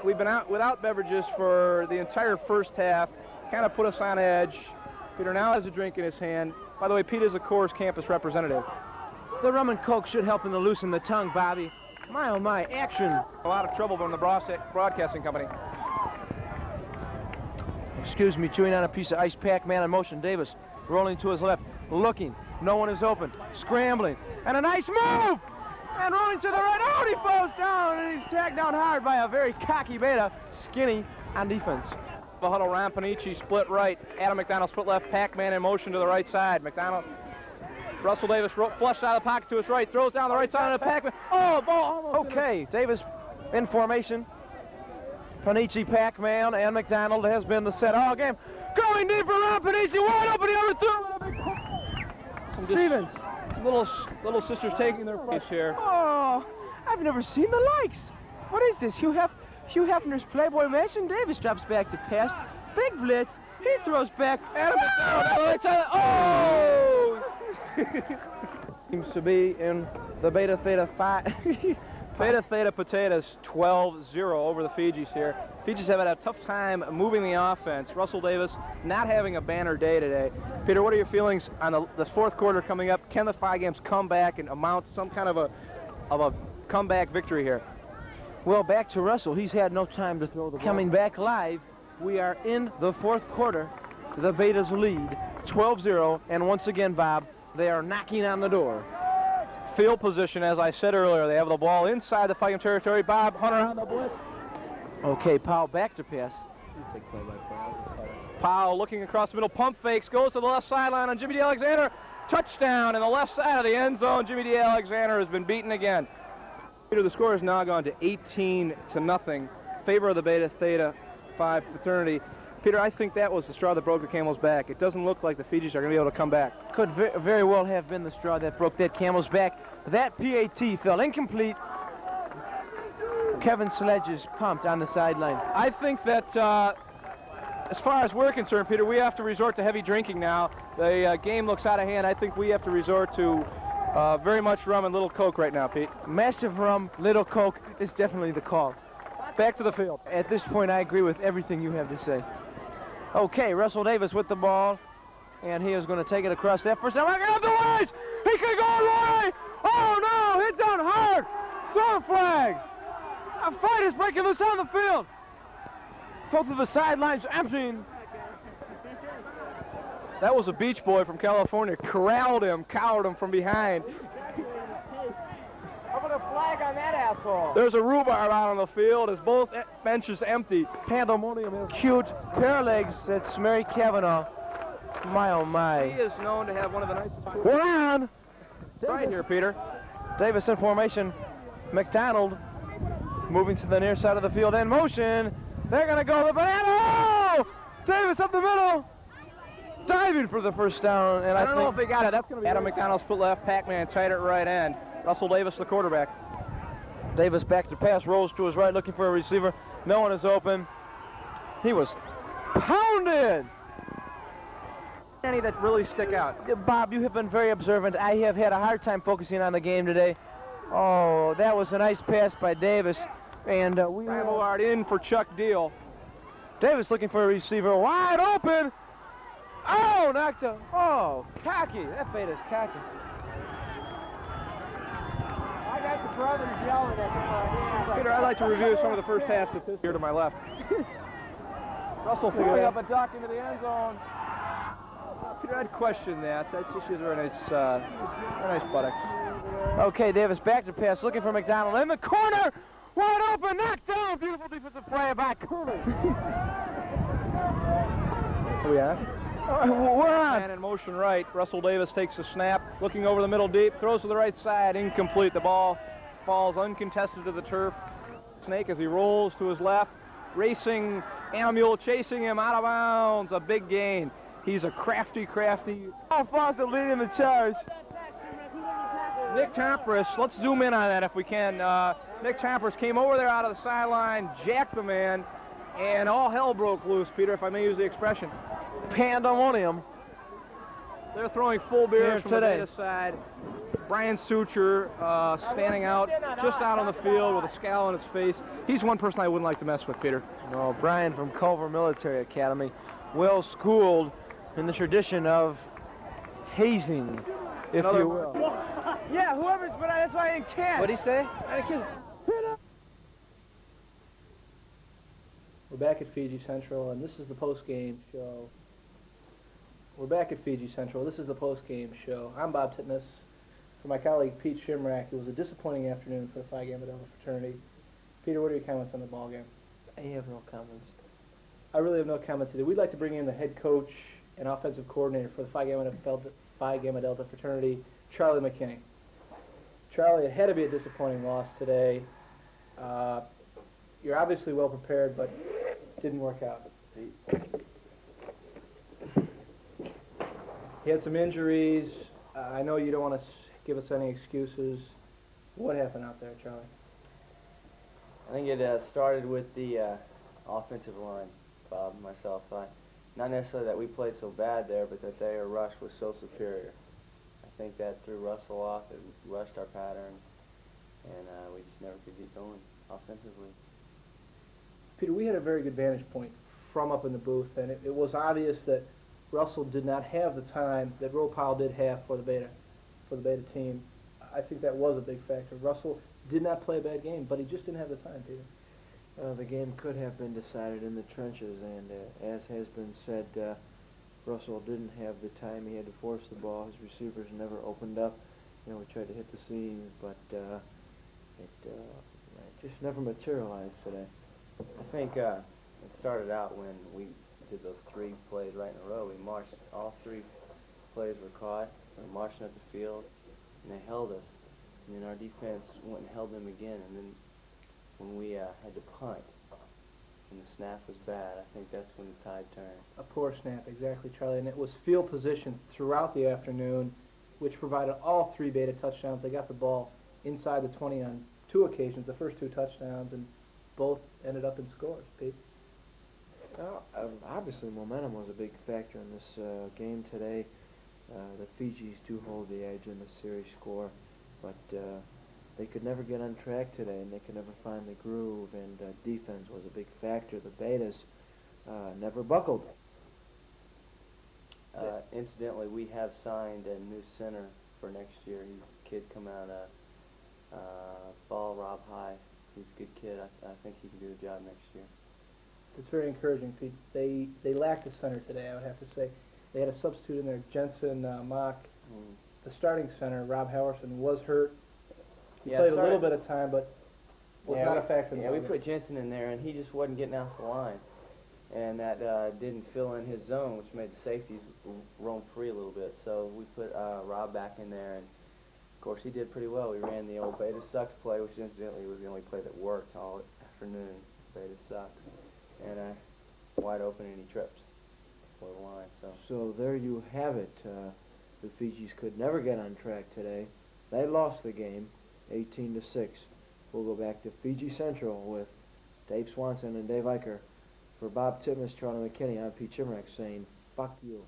We've been out without beverages for the entire first half. Kind of put us on edge. Peter now has a drink in his hand. By the way, Pete is a Coors campus representative. The rum and coke should help him to loosen the tongue, Bobby. My, oh my, action. A lot of trouble from the broadcasting company. Excuse me, chewing on a piece of ice. Pac-Man in motion. Davis rolling to his left, looking, No one is open. Scrambling. And a nice move! And rolling to the right. Oh, he falls down, and he's tagged down hard by a very cocky Beta. Skinny on defense. The huddle, Rampanici split right. Adam McDonald split left. Pac-Man in motion to the right side. McDonald. Russell Davis flushed out of the pocket to his right. Throws down the right side of the Pac-Man. Oh, ball almost. Okay, Davis in formation. Panici, Pac-Man, and McDonald has been the set all game. Going deep for Rampanici. Wide open. He overthrew. Stevens. Little sisters taking their place here. Oh, I've never seen the likes. What is this? Hugh Hefner's Playboy Mansion. Davis drops back to pass. Big blitz. He throws back. Adam McDonald. Oh! Seems to be in the Beta Theta 5. Beta Theta Potatoes 12-0 over the Fijis here. Fijis have had a tough time moving the offense. Russell Davis not having a banner day today. Peter, what are your feelings on this fourth quarter coming up? Can the Phi Games come back and amount some kind of a comeback victory here? Well, back to Russell. He's had no time to throw the ball. Coming back live, we are in the fourth quarter. The Betas lead 12-0, and once again, Bob, they are knocking on the door. Field position, as I said earlier, they have the ball inside the Phi Game territory. Bob Hunter on the blitz. Okay, Powell back to pass. Powell looking across the middle, pump fakes, goes to the left sideline on Jimmy D. Alexander. Touchdown in the left side of the end zone. Jimmy D. Alexander has been beaten again. Peter, the score has now gone to 18-0, favor of the Beta Theta Phi fraternity. Peter, I think that was the straw that broke the camel's back. It doesn't look like the Fijis are going to be able to come back. Could very well have been the straw that broke that camel's back. That PAT fell incomplete. Kevin Sledge is pumped on the sideline. I think that as far as we're concerned, Peter, we have to resort to heavy drinking now. The game looks out of hand. I think we have to resort to very much rum and little Coke right now, Pete. Massive rum, little Coke is definitely the call. Back to the field. At this point, I agree with everything you have to say. Okay, Russell Davis with the ball, and he is going to take it across that first down. Look out the ways! He could go away! Oh no! Hit down hard! Throw a flag! A fight is breaking loose on the field. Both of the sidelines emptying. That was a beach boy from California. Corralled him, cowered him from behind. How about a flag on that asshole? There's a rhubarb out on the field as both benches empty. Pandemonium is cute. Pair of legs. That's Mary Kavanaugh. My oh my. He is known to have one of the nicest. We're on. Right here, Peter. Davis in formation. McDonald moving to the near side of the field in motion. They're going to go the banana. Oh! Davis up the middle. Diving for the first down. And I don't know if they got it. That's going to be Adam McDonald split left, Pac-Man tight at right end. Russell Davis, the quarterback. Davis back to pass, rolls to his right, looking for a receiver. No one is open. He was pounded. Any that really stick out? Bob, you have been very observant. I have had a hard time focusing on the game today. Oh, that was a nice pass by Davis. And we are in for Chuck Deal. Davis looking for a receiver, wide open. Oh, knocked him. Oh, cocky. That bait is cocky. I got the brothers yelling at me. Peter, I'd like to review some of the first half statistics here to my left. Russell throwing up a duck into the end zone. Peter, I'd question that. That's just very nice buttocks. Okay, Davis back to pass, looking for McDonald in the corner. Wide open, knocked down. Beautiful defensive play by Cooley. Are we on? We're on. Man in motion right. Russell Davis takes a snap, looking over the middle deep, throws to the right side, incomplete. The ball falls uncontested to the turf. Snake as he rolls to his left, racing, Animule chasing him out of bounds. A big gain. He's a crafty. Oh, Fawcett leading the charge. Nick Tompras, let's zoom in on that if we can. Nick Tompras came over there out of the sideline, jacked the man, and all hell broke loose, Peter, if I may use the expression. Pandemonium. They're throwing full beers from today. the Beta side. Brian Suture standing out, just out on the field with a scowl on his face. He's one person I wouldn't like to mess with, Peter. No, Brian from Culver Military Academy, well schooled in the tradition of hazing, if you will. Yeah, whoever's, but that's why I didn't catch. What'd he say? We're back at Fiji Central, and this is the post-game show. We're back at Fiji Central. This is the post-game show. I'm Bob Titmus. For my colleague Pete Shimrack, it was a disappointing afternoon for the Phi Gamma Delta fraternity. Peter, what are your comments on the ball game? I have no comments. I really have no comments either. We'd like to bring in the head coach and offensive coordinator for the Phi Gamma Delta fraternity, Charlie McKinney. Charlie, it had to be a disappointing loss today. You're obviously well prepared, but it didn't work out. He had some injuries. I know you don't want to give us any excuses. What happened out there, Charlie? I think it started with the offensive line, Bob and myself. Not necessarily that we played so bad there, but that their rush was so superior. I think that threw Russell off. It rushed our pattern, and we just never could get going offensively. Peter, we had a very good vantage point from up in the booth, and it was obvious that Russell did not have the time that Roe Powell did have for the Beta team. I think that was a big factor. Russell did not play a bad game, but he just didn't have the time, Peter. The game could have been decided in the trenches, and as has been said, Russell didn't have the time. He had to force the ball. His receivers never opened up. We tried to hit the seams, but it just never materialized today. I think it started out when we did those 3 plays right in a row. We marched, all 3 plays were caught. We were marching up the field, and they held us. And then our defense went and held them again, and then when we had to punt, and the snap was bad, I think that's when the tide turned. A poor snap, exactly, Charlie. And it was field position throughout the afternoon, which provided all 3 Beta touchdowns. They got the ball inside the 20 on 2 occasions, the first 2 touchdowns, and both ended up in scores. Pete? Obviously, momentum was a big factor in this game today. The Fijis do hold the edge in the series score, but they could never get on track today, and they could never find the groove, and defense was a big factor. The Betas never buckled. Incidentally, we have signed a new center for next year. He's a kid come out of Ball Rob High. He's a good kid. I think he can do the job next year. It's very encouraging, Pete. They lacked a center today, I would have to say. They had a substitute in there, Jensen Mock. The starting center, Rob Howerson, was hurt. He played a little bit of time, but was not a factor in the game. game. We put Jensen in there, and he just wasn't getting out the line. And that didn't fill in his zone, which made the safeties roam free a little bit. So we put Rob back in there, and of course he did pretty well. We ran the old Beta Sucks play, which incidentally was the only play that worked all afternoon. Beta Sucks. And wide open, and he tripped for the line. So there you have it. The Fijis could never get on track today. They lost the game, 18-6. We'll go back to Fiji Central with Dave Swanson and Dave Eicher. For Bob Titmus, Charlie McKinney, I'm Pete Shimrack saying, fuck you.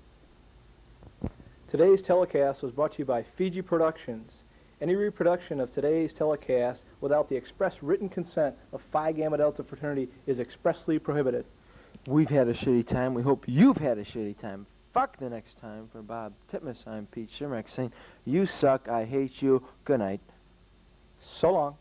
Today's telecast was brought to you by Fiji Productions. Any reproduction of today's telecast without the express written consent of Phi Gamma Delta fraternity is expressly prohibited. We've had a shitty time. We hope you've had a shitty time. Fuck the next time. For Bob Titmus, I'm Pete Shimrack saying, you suck, I hate you, good night. So long.